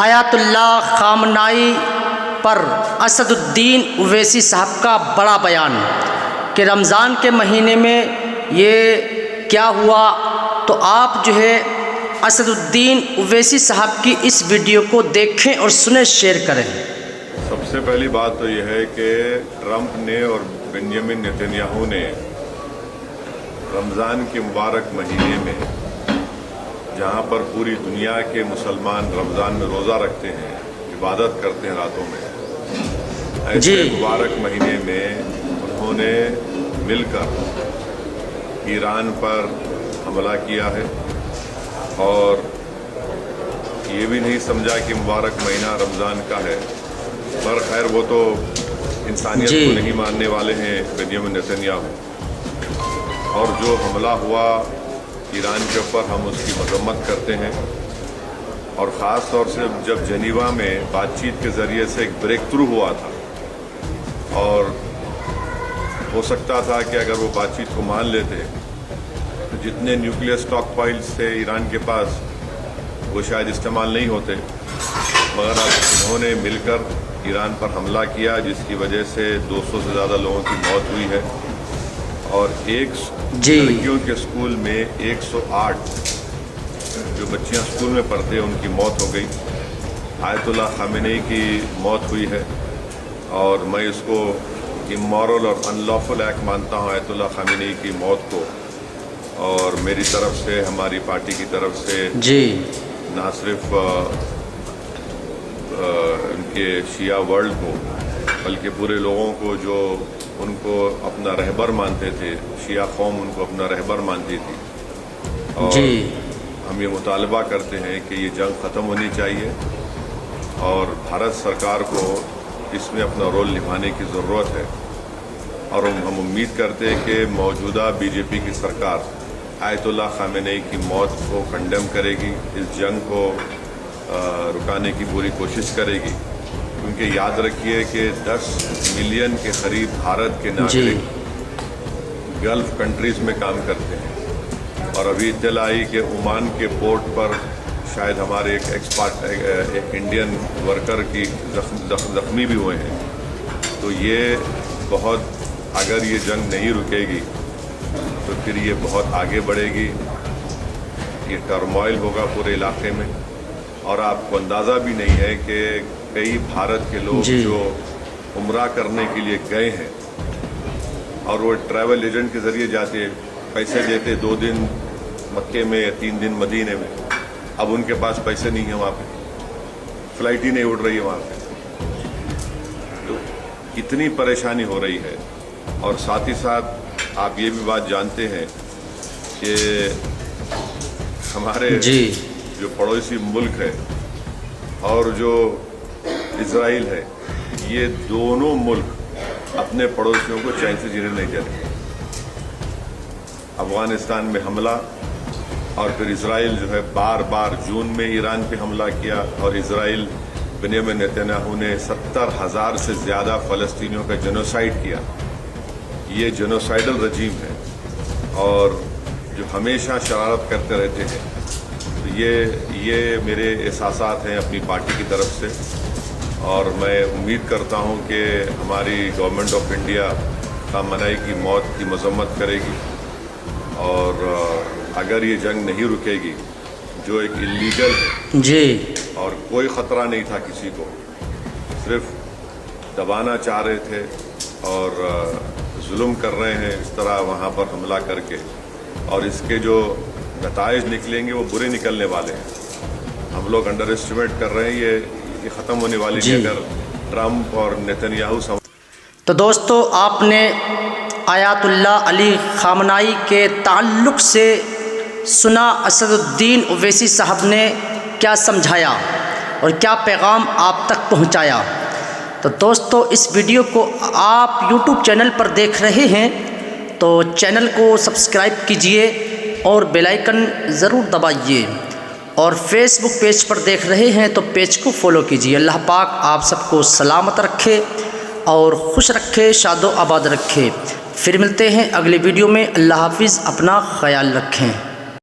آیت اللہ خامنائی پر اسد الدین اویسی صاحب کا بڑا بیان کہ رمضان کے مہینے میں یہ کیا ہوا، تو آپ جو ہے اسد الدین اویسی صاحب کی اس ویڈیو کو دیکھیں اور سنیں، شیئر کریں۔ سب سے پہلی بات تو یہ ہے کہ ٹرمپ نے اور بنیامین نتنیاہو نے رمضان کے مبارک مہینے میں، جہاں پر پوری دنیا کے مسلمان رمضان میں روزہ رکھتے ہیں، عبادت کرتے ہیں راتوں میں، ایسے مبارک مہینے میں انہوں نے مل کر ایران پر حملہ کیا ہے اور یہ بھی نہیں سمجھا کہ مبارک مہینہ رمضان کا ہے۔ پر خیر وہ تو انسانیت کو نہیں ماننے والے ہیں بنیامین نتنیاہو، اور جو حملہ ہوا ایران کے اوپر ہم اس کی مذمت کرتے ہیں، اور خاص طور سے جب جنیوا میں بات چیت کے ذریعے سے ایک بریک تھرو ہوا تھا، اور ہو سکتا تھا کہ اگر وہ بات چیت کو مان لیتے تو جتنے نیوکلیئر سٹاک پائلز تھے ایران کے پاس وہ شاید استعمال نہیں ہوتے، مگر اب انہوں نے مل کر ایران پر حملہ کیا، جس کی وجہ سے 200 سے زیادہ لوگوں کی موت ہوئی ہے، اور لڑکیوں کے اسکول میں 108 جو بچیاں اسکول میں پڑھتے ہیں ان کی موت ہو گئی۔ آیت اللہ خامنئی کی موت ہوئی ہے، اور میں اس کو امورل اور ان لافل ایکٹ مانتا ہوں آیت اللہ خامنئی کی موت کو، اور میری طرف سے، ہماری پارٹی کی طرف سے نہ صرف ان کے شیعہ ورلڈ کو بلکہ پورے لوگوں کو جو ان کو اپنا رہبر مانتے تھے، شیعہ قوم ان کو اپنا رہبر مانتی تھی، اور ہم یہ مطالبہ کرتے ہیں کہ یہ جنگ ختم ہونی چاہیے، اور بھارت سرکار کو اس میں اپنا رول نبھانے کی ضرورت ہے، اور ہم امید کرتے ہیں کہ موجودہ بی جے پی کی سرکار آیت اللہ خامنئی کی موت کو کنڈیم کرے گی، اس جنگ کو رکانے کی پوری کوشش کرے گی، کیونکہ یاد رکھیے کہ 10 ملین کے قریب بھارت کے ناگرک گلف کنٹریز میں کام کرتے ہیں، اور ابھی اطلاع آئی کہ عمان کے پورٹ پر شاید ہمارے ایک انڈین ورکر کی زخمی بھی ہوئے ہیں۔ تو یہ بہت، اگر یہ جنگ نہیں رکے گی تو پھر یہ بہت آگے بڑھے گی، یہ ٹرموائل ہوگا پورے علاقے میں، اور آپ کو اندازہ بھی نہیں ہے کہ کئی بھارت کے لوگ جو عمرہ کرنے کے لیے گئے ہیں اور وہ ٹریول ایجنٹ کے ذریعے جاتے، پیسے دیتے 2 دن مکے میں یا 3 دن مدینے میں، اب ان کے پاس پیسے نہیں ہیں، وہاں پہ فلائٹ ہی نہیں اڑ رہی ہے وہاں پہ، تو کتنی پریشانی ہو رہی ہے۔ اور ساتھ ہی ساتھ آپ یہ بھی بات جانتے ہیں کہ ہمارے جو پڑوسی ملک ہے اور جو اسرائیل ہے، یہ دونوں ملک اپنے پڑوسیوں کو چین سے جینے نہیں دیتے۔ افغانستان میں حملہ، اور پھر اسرائیل جو ہے بار بار جون میں ایران پہ حملہ کیا، اور اسرائیل بنیامین نتنیاہو نے 70,000 سے زیادہ فلسطینیوں کا جنوسائیڈ کیا۔ یہ جنوسائیڈل رجیم ہے، اور جو ہمیشہ شرارت کرتے رہتے ہیں۔ یہ میرے احساسات ہیں اپنی پارٹی کی طرف سے، اور میں امید کرتا ہوں کہ ہماری گورنمنٹ آف انڈیا خامنئی کی موت کی مذمت کرے گی، اور اگر یہ جنگ نہیں رکے گی جو ایک اللیگل ہے، اور کوئی خطرہ نہیں تھا کسی کو، صرف دبانا چاہ رہے تھے اور ظلم کر رہے ہیں اس طرح وہاں پر حملہ کر کے، اور اس کے جو نتائج نکلیں گے وہ برے نکلنے والے ہیں۔ ہم لوگ انڈر اسٹیمیٹ کر رہے ہیں، یہ ختم ہونے والی ہے اگر ٹرمپ اور نتنیاہو تو دوستو، آپ نے آیت اللہ علی خامنئی کے تعلق سے سنا اسد الدین اویسی صاحب نے کیا سمجھایا اور کیا پیغام آپ تک پہنچایا۔ تو دوستو، اس ویڈیو کو آپ یوٹیوب چینل پر دیکھ رہے ہیں تو چینل کو سبسکرائب کیجئے اور بیل آئیکن ضرور دبائیے، اور فیس بک پیج پر دیکھ رہے ہیں تو پیج کو فالو کیجئے۔ اللہ پاک آپ سب کو سلامت رکھے اور خوش رکھے، شاد و آباد رکھے۔ پھر ملتے ہیں اگلے ویڈیو میں۔ اللہ حافظ، اپنا خیال رکھیں۔